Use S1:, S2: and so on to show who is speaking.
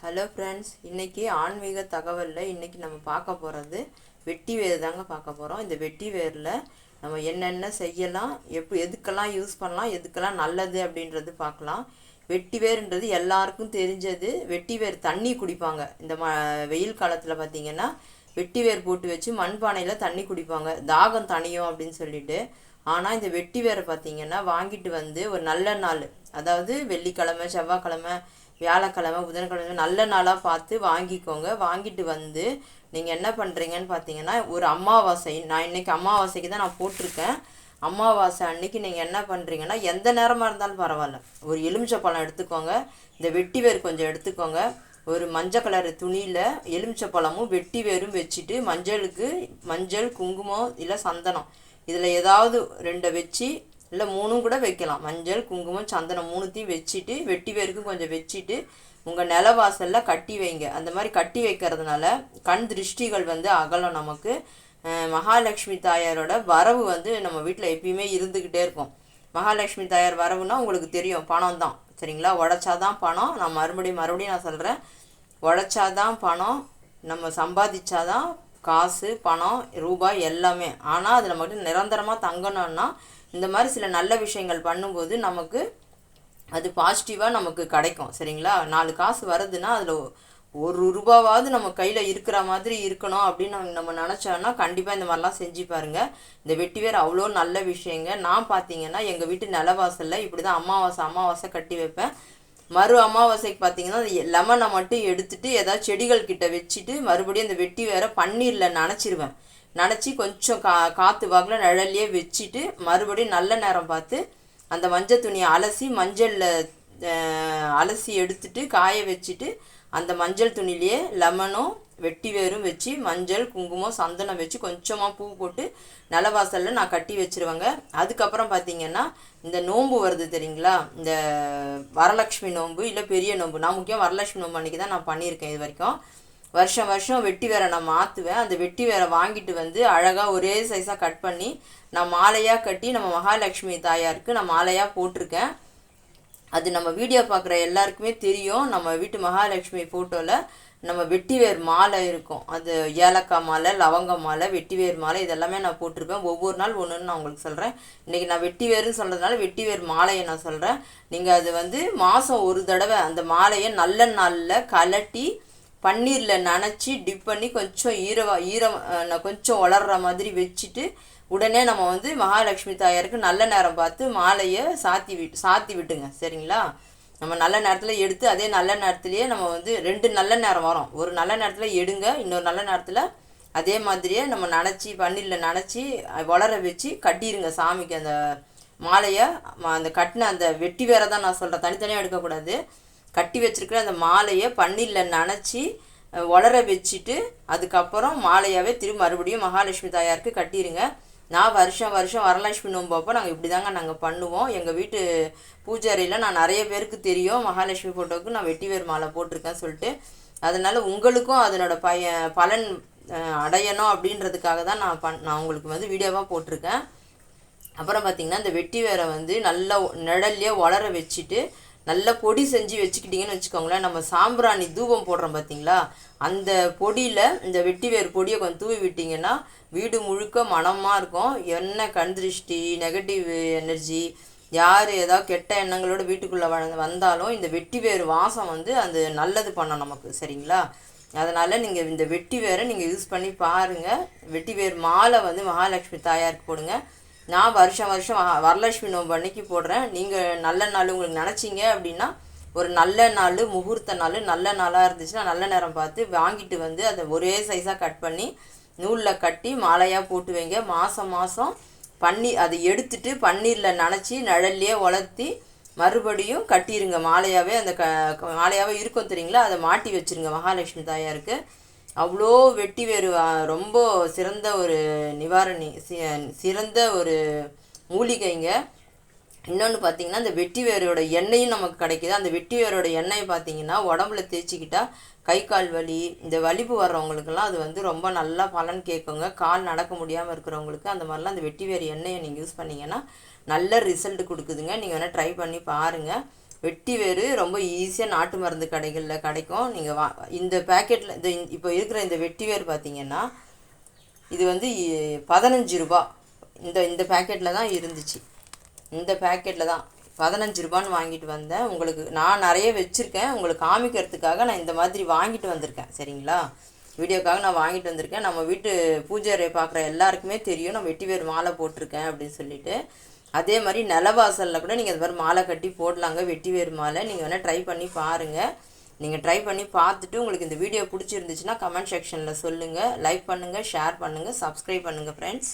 S1: Hello friends, இன்றைக்கி ஆன்மீக தகவலில் இன்றைக்கி நம்ம பார்க்க போகிறது வெட்டி வேர் தாங்க பார்க்க போகிறோம். இந்த வெட்டி வேரில் நம்ம என்னென்ன செய்யலாம், எதுக்கெல்லாம் யூஸ் பண்ணலாம், எதுக்கெல்லாம் நல்லது அப்படின்றது பார்க்கலாம். வெட்டி வேர்ன்றது எல்லாருக்கும் தெரிஞ்சது. வெட்டி வேர் தண்ணி குடிப்பாங்க. இந்த வெயில் காலத்தில் பார்த்திங்கன்னா வெட்டி வேர் போட்டு வச்சு மண்பானையில் தண்ணி குடிப்பாங்க, தாகம் தணியும் அப்படின்னு சொல்லிட்டு. ஆனால் இந்த வெட்டி வேரை பார்த்திங்கன்னா வாங்கிட்டு வந்து ஒரு நல்ல நாள், அதாவது வெள்ளிக்கிழமை, செவ்வாய்க்கிழமை, வியாழக்கிழமை, புதன்கிழமை நல்ல நாளாக பார்த்து வாங்கிக்கோங்க. வாங்கிட்டு வந்து நீங்கள் என்ன பண்ணுறீங்கன்னு பார்த்தீங்கன்னா, ஒரு அமாவாசை, நான் இன்றைக்கி அமாவாசைக்கு தான் நான் போட்டிருக்கேன். அமாவாசை அன்னைக்கு நீங்கள் என்ன பண்ணுறீங்கன்னா, எந்த நேரமாக இருந்தாலும் பரவாயில்ல, ஒரு எலுமிச்சப்பழம் எடுத்துக்கோங்க, இந்த வெட்டி வேர் கொஞ்சம் எடுத்துக்கோங்க, ஒரு மஞ்சள் கலர் துணியில் எலுமிச்சப்பழமும் வெட்டி வேரும் வச்சுட்டு மஞ்சள், குங்குமம் இல்லை சந்தனம், இதில் ஏதாவது ரெண்டை வச்சு, இல்லை மூணும் கூட வைக்கலாம், மஞ்சள், குங்குமம், சந்தனம் மூணுத்தையும் வச்சுட்டு வெட்டி வேருக்கும் கொஞ்சம் வச்சுட்டு உங்கள் நிலவாசலில் கட்டி வைங்க. அந்த மாதிரி கட்டி வைக்கிறதுனால கண் திருஷ்டிகள் அகலம். நமக்கு மகாலட்சுமி தாயாரோட வரவு நம்ம வீட்டில் எப்பயுமே இருந்துக்கிட்டே இருக்கும். மகாலட்சுமி தாயார் வரவுனா உங்களுக்கு தெரியும், பணம் தான், சரிங்களா? உழைச்சாதான் பணம். நான் மறுபடியும் நான் சொல்கிறேன், உழைச்சாதான் பணம், நம்ம சம்பாதிச்சாதான் காசு, பணம், ரூபாய் எல்லாமே. ஆனால் அது நம்மகிட்ட நிரந்தரமாக தங்கணும்னா இந்த மாதிரி சில நல்ல விஷயங்கள் பண்ணும்போது நமக்கு அது பாசிட்டிவாக நமக்கு கிடைக்கும், சரிங்களா? 4 காசு வருதுன்னா அதில் ஒரு ரூபாவாவது நம்ம கையில் இருக்கிற மாதிரி இருக்கணும் அப்படின்னு நம்ம நினச்சோன்னா கண்டிப்பாக இந்த மாதிரிலாம் செஞ்சு பாருங்கள். இந்த வெட்டி வேர் அவ்வளோ நல்ல விஷயங்க. நான் பார்த்தீங்கன்னா எங்கள் வீட்டு நிலவாசலில் இப்படி தான் அமாவாசை கட்டி வைப்பேன். மறு அமாவாசைக்கு பார்த்தீங்கன்னா லெமனை மட்டும் எடுத்துகிட்டு ஏதாவது செடிகள் கிட்ட வச்சுட்டு மறுபடியும் அந்த வெட்டி வேற பன்னீரில் நனைச்சிருவேன். நனைச்சி கொஞ்சம் காற்று வாக்கில் நிழல்லையே வச்சுட்டு மறுபடியும் நல்ல நேரம் பார்த்து அந்த மஞ்சள் துணியை மஞ்சளில் அலசி எடுத்துட்டு காய வச்சுட்டு அந்த மஞ்சள் துணியிலேயே லெமனும் வெட்டி வேரும் வச்சு மஞ்சள், குங்குமம், சந்தனம் வச்சு கொஞ்சமாக பூ போட்டு நிலவாசலில் நான் கட்டி வச்சுருவேங்க. அதுக்கப்புறம் பார்த்திங்கன்னா இந்த நோன்பு வருது தெரியுங்களா, இந்த வரலட்சுமி நோன்பு இல்லை பெரிய நோன்பு. நான் முக்கியம் வரலட்சுமி நோன்பு அன்றைக்கி தான் நான் பண்ணியிருக்கேன். இது வரைக்கும் வருஷம் வெட்டி வேரை நான் மாற்றுவேன். அந்த வெட்டி வேரை வாங்கிட்டு அழகாக ஒரே சைஸாக கட் பண்ணி நான் மாலையாக கட்டி நம்ம மகாலட்சுமி தாயாருக்கு நான் மாலையாக போட்டிருக்கேன். அது நம்ம வீடியோ பார்க்குற எல்லாருக்குமே தெரியும். நம்ம வீட்டு மகாலட்சுமி ஃபோட்டோவில் நம்ம வெட்டிவேர் மாலை இருக்கும். அது ஏலக்காய் மாலை, லவங்க மாலை, வெட்டிவேர் மாலை இதெல்லாமே நான் போட்டிருப்பேன். ஒவ்வொரு நாள் ஒன்றுன்னு நான் உங்களுக்கு சொல்கிறேன். இன்றைக்கி நான் வெட்டிவேர்னு சொல்கிறதுனால வெட்டிவேர் மாலையை நான் சொல்கிறேன். நீங்கள் அது மாதம் ஒரு தடவை அந்த மாலையை நல்ல நாளில் கலட்டி பன்னீரில் நனைச்சி டிப் பண்ணி கொஞ்சம் ஈரம் கொஞ்சம் வளர்கிற மாதிரி வச்சுட்டு உடனே நம்ம மகாலட்சுமி தாயாருக்கு நல்ல நேரம் பார்த்து மாலையை சாத்தி விட்டுங்க, சரிங்களா? நம்ம நல்ல நேரத்தில் எடுத்து அதே நல்ல நேரத்துலேயே நம்ம 2 நல்ல நேரம் வரும். ஒரு நல்ல நேரத்தில் எடுங்க, இன்னொரு நல்ல நேரத்தில் அதே மாதிரியே நம்ம பன்னீரில் நனைச்சி வளர வச்சு கட்டிடுங்க சாமிக்கு. அந்த மாலையை அந்த கட்டின அந்த வெட்டி வேற தான் நான் சொல்கிறேன், தனித்தனியாக எடுக்கக்கூடாது. கட்டி வச்சுருக்கிற அந்த மாலையை பன்னீரில் நனைச்சி வளர வச்சுட்டு அதுக்கப்புறம் மாலையாகவே திரும்ப மறுபடியும் மகாலட்சுமி தாயாருக்கு கட்டிடுங்க. நான் வருஷம் வரலட்சுமி நோன்பப்போ நாங்கள் இப்படி தாங்க நாங்கள் பண்ணுவோம். எங்கள் வீட்டு பூஜை அறையில் நான் நிறைய பேருக்கு தெரியும் மகாலட்சுமி ஃபோட்டோவுக்கு நான் வெட்டிவேர் மாலை போட்டிருக்கேன்னு சொல்லிட்டு. அதனால் உங்களுக்கும் அதனோட பலன் அடையணும் அப்படின்றதுக்காக தான் நான் உங்களுக்கு வீடியோவாக போட்டிருக்கேன். அப்புறம் பார்த்திங்கன்னா இந்த வெட்டி வேரை நல்லா நிழல்லையே வளர வச்சுட்டு நல்லா பொடி செஞ்சு வச்சுக்கிட்டிங்கன்னு வச்சுக்கோங்களேன். நம்ம சாம்பிராணி தூபம் போடுறோம் பார்த்திங்களா, அந்த பொடியில் இந்த வெட்டிவேர் பொடியை கொஞ்சம் தூவி விட்டிங்கன்னா வீடு முழுக்க மனமாக இருக்கும். என்ன கண் திருஷ்டி, நெகட்டிவ் எனர்ஜி, யார் ஏதாவது கெட்ட எண்ணங்களோட வீட்டுக்குள்ளே வந்தாலும் இந்த வெட்டிவேர் வாசம் அது நல்லது பண்ணணும் நமக்கு, சரிங்களா? அதனால் நீங்கள் இந்த வெட்டிவேரை நீங்கள் யூஸ் பண்ணி பாருங்கள். வெட்டிவேர் மாலை மகாலட்சுமி தாயாருக்கு போடுங்க. நான் வருஷம் வரலட்சுமி நோன்பு அன்னைக்கு போடுறேன். நீங்கள் நல்ல நாள் உங்களுக்கு நினச்சிங்க அப்படின்னா ஒரு நல்ல நாள், முகூர்த்த நாள், நல்ல நாளாக இருந்துச்சுன்னா நல்ல நேரம் பார்த்து வாங்கிட்டு அதை ஒரே சைஸாக கட் பண்ணி நூலில் கட்டி மாலையாக போட்டு வைங்க. மாதம் அதை எடுத்துட்டு பன்னீரில் நனைச்சி நிழல்லையே வளர்த்தி மறுபடியும் கட்டிடுங்க மாலையாகவே. அந்த மாலையாகவே இருக்கும் தெரியுங்களா, அதை மாட்டி வச்சுருங்க மகாலட்சுமி தாயாருக்கு. அவ்வளோ வெட்டி வேறு ரொம்ப சிறந்த ஒரு நிவாரணி, சிறந்த ஒரு மூலிகைங்க. இன்னொன்று பார்த்திங்கன்னா இந்த வெட்டி வேரோட எண்ணெயும் நமக்கு கிடைக்கிது. அந்த வெட்டி வேரோட எண்ணெயை பார்த்திங்கன்னா உடம்புல தேய்ச்சிக்கிட்டா கை கால் வலி, இந்த வலிப்பு வர்றவங்களுக்கெல்லாம் அது ரொம்ப நல்லா பலன் கேட்குங்க. கால் நடக்க முடியாமல் இருக்கிறவங்களுக்கு அந்த மாதிரிலாம் அந்த வெட்டி வேறு எண்ணெயை நீங்கள் யூஸ் பண்ணிங்கன்னா நல்ல ரிசல்ட் கொடுக்குதுங்க. நீங்கள் வேணால் ட்ரை பண்ணி பாருங்கள். வெட்டி வேறு ரொம்ப ஈஸியாக நாட்டு மருந்து கடைகளில் கிடைக்கும். நீங்கள் இந்த பேக்கெட்டில் இப்போ இருக்கிற இந்த வெட்டி வேர் பார்த்தீங்கன்னா இது வந்து 15 ரூபா. இந்த பேக்கெட்டில் தான் இருந்துச்சு. இந்த பேக்கெட்டில் தான் 15 ரூபான்னு வாங்கிட்டு வந்தேன். உங்களுக்கு நான் நிறைய வச்சுருக்கேன், உங்களுக்கு காமிக்கிறதுக்காக நான் இந்த மாதிரி வாங்கிட்டு வந்திருக்கேன். சரிங்களா, வீடியோக்காக நான் வாங்கிட்டு வந்திருக்கேன். நம்ம வீட்டு பூஜை அறை பார்க்குற எல்லாருக்குமே தெரியும் நான் வெட்டி வேர் மாலை போட்டிருக்கேன் அப்படின்னு சொல்லிட்டு. அதே மாதிரி நிலவாசலில் கூட நீங்கள் இந்த மாதிரி மாலை கட்டி போடலாங்க, வெட்டி வேர் மாலை. நீங்கள் வேணால் ட்ரை பண்ணி பாருங்கள். நீங்கள் ட்ரை பண்ணி பார்த்துட்டு உங்களுக்கு இந்த வீடியோ பிடிச்சிருந்துச்சுன்னா கமெண்ட் செக்ஷனில் சொல்லுங்கள். லைக் பண்ணுங்கள், ஷேர் பண்ணுங்கள், சப்ஸ்கிரைப் பண்ணுங்கள் ஃப்ரெண்ட்ஸ்.